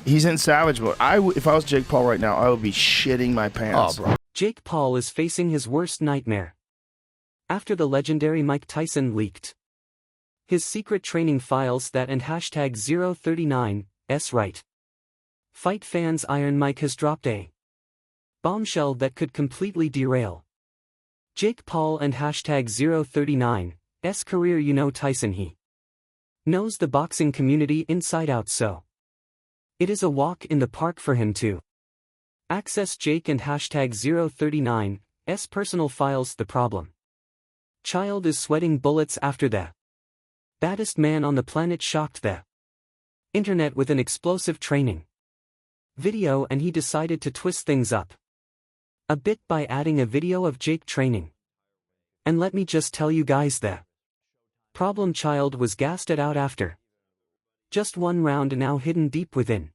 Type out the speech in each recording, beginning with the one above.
He's in savage mode. If I was Jake Paul right now, I would be shitting my pants. Oh, bro. Jake Paul is facing his worst nightmare. After the legendary Mike Tyson leaked his secret training files that and hashtag 039's right. Fight fans Iron Mike has dropped a bombshell that could completely derail Jake Paul and hashtag 039's career. You know Tyson, he knows the boxing community inside out, so it is a walk in the park for him to access Jake and hashtag 039's personal files. The problem child is sweating bullets after the baddest man on the planet shocked the internet with an explosive training video, and he decided to twist things up a bit by adding a video of Jake training. And let me just tell you guys, the problem child was gassed it out after just one round, now hidden deep within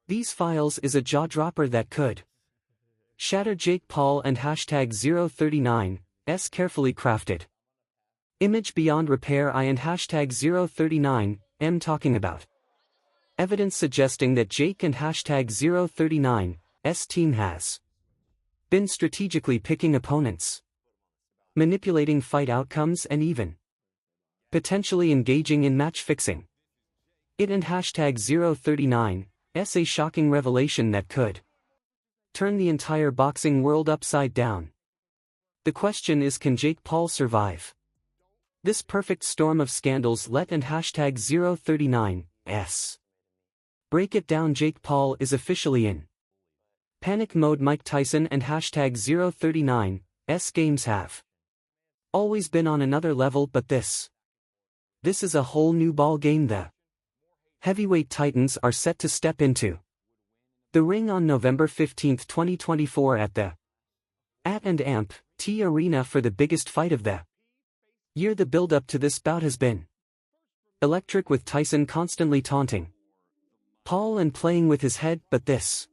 these files is a jaw-dropper that could shatter Jake Paul and hashtag 039's carefully crafted image beyond repair. I and hashtag 039 talking about evidence suggesting that Jake and hashtag 039's team has been strategically picking opponents, manipulating fight outcomes, and even potentially engaging in match fixing. It and hashtag 039's a shocking revelation that could turn the entire boxing world upside down. The question is, can Jake Paul survive this perfect storm of scandals? Let and hashtag 039's break it down. Jake Paul is officially in panic mode. Mike Tyson and hashtag 039's games have always been on another level, but this is a whole new ball game. The heavyweight titans are set to step into the ring on November 15, 2024 at the AT&T Arena for the biggest fight of the year. The build-up to this bout has been electric, with Tyson constantly taunting Paul and playing with his head, but this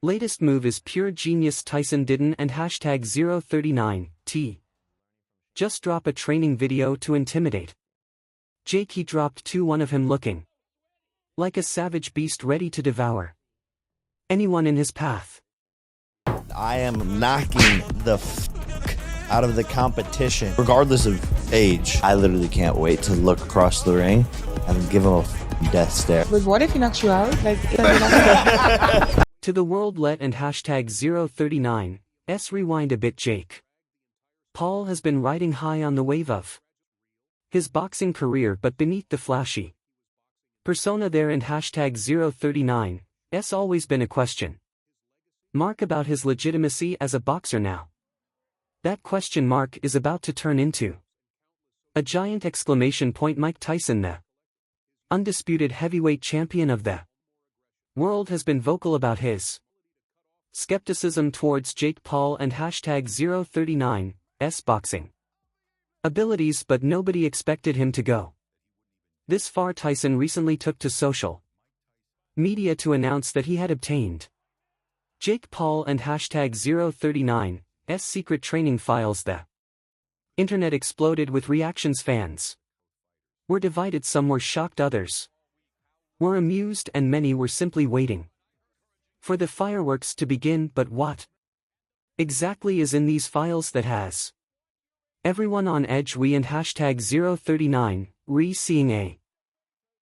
latest move is pure genius. Tyson didn't and hashtag 039t just drop a training video to intimidate Jake. He dropped one of him looking like a savage beast ready to devour anyone in his path. I am knocking the out of the competition, Regardless of age. I literally can't wait to look across the ring and give him a death stare. But what if he knocks you out? To the world, let and hashtag 039's rewind a bit. Jake Paul has been riding high on the wave of his boxing career, but beneath the flashy persona there and hashtag 039's always been a question mark about his legitimacy as a boxer. Now that question mark is about to turn into a giant exclamation point. Mike Tyson, the undisputed heavyweight champion of the world, has been vocal about his skepticism towards Jake Paul and hashtag 039's boxing abilities, but nobody expected him to go this far. Tyson recently took to social media to announce that he had obtained Jake Paul and hashtag 039's secret training files. The internet exploded with reactions. Fans were divided, some were shocked, others were amused, and many were simply waiting for the fireworks to begin. But what exactly is in these files that has everyone on edge? We and hashtag 039 seeing a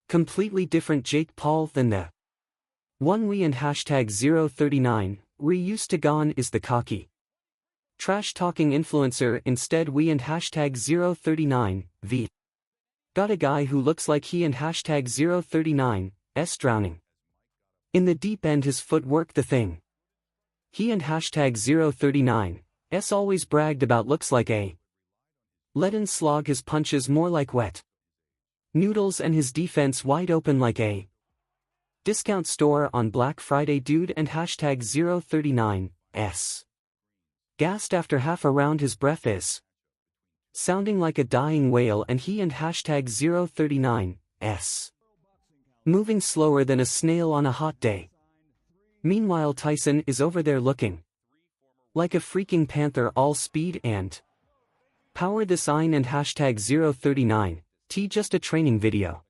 completely different Jake Paul than the one we and hashtag 039 used to. Gone is the cocky trash-talking influencer. Instead, we and hashtag 039 got a guy who looks like he and hashtag 039's drowning in the deep end. His footwork, the thing he and hashtag 039's always bragged about, looks like a leaden slog. His punches more like wet noodles, and his defense wide open like a discount store on Black Friday. Dude and hashtag 039's gassed after half a round. His breath is sounding like a dying whale, and he and hashtag 039's moving slower than a snail on a hot day. Meanwhile, Tyson is over there looking like a freaking panther, all speed and power. This Ein and hashtag 039 just a training video.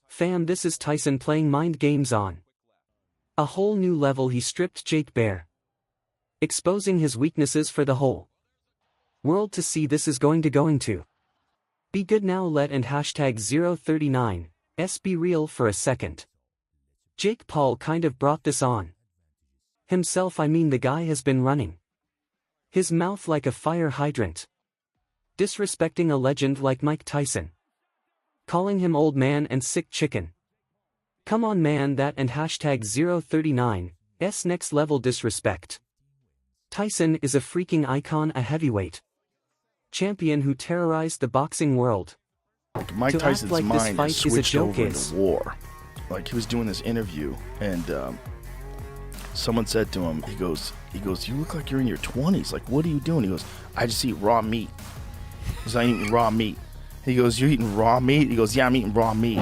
Fam, this is Tyson playing mind games on A whole new level. He stripped Jake bare, exposing his weaknesses for the whole world to see. This is going to be good now. Let and hashtag 039 S be real for a second. Jake Paul kind of brought this on himself. I mean, the guy has been running his mouth like a fire hydrant, disrespecting a legend like Mike Tyson, calling him old man and sick chicken. Come on man, that and hashtag 039 S next level disrespect. Tyson is a freaking icon, a heavyweight champion who terrorized the boxing world. Like Mike To Tyson's act like this mind fight is is a switched joke over is- into war. Like he was doing this interview, and someone said to him, he goes, "You look like you're in your 20s. Like, what are you doing?" He goes, "I just eat raw meat." He goes, "I'm eating raw meat." He goes, "You're eating raw meat?" He goes, "Yeah, I'm eating raw meat."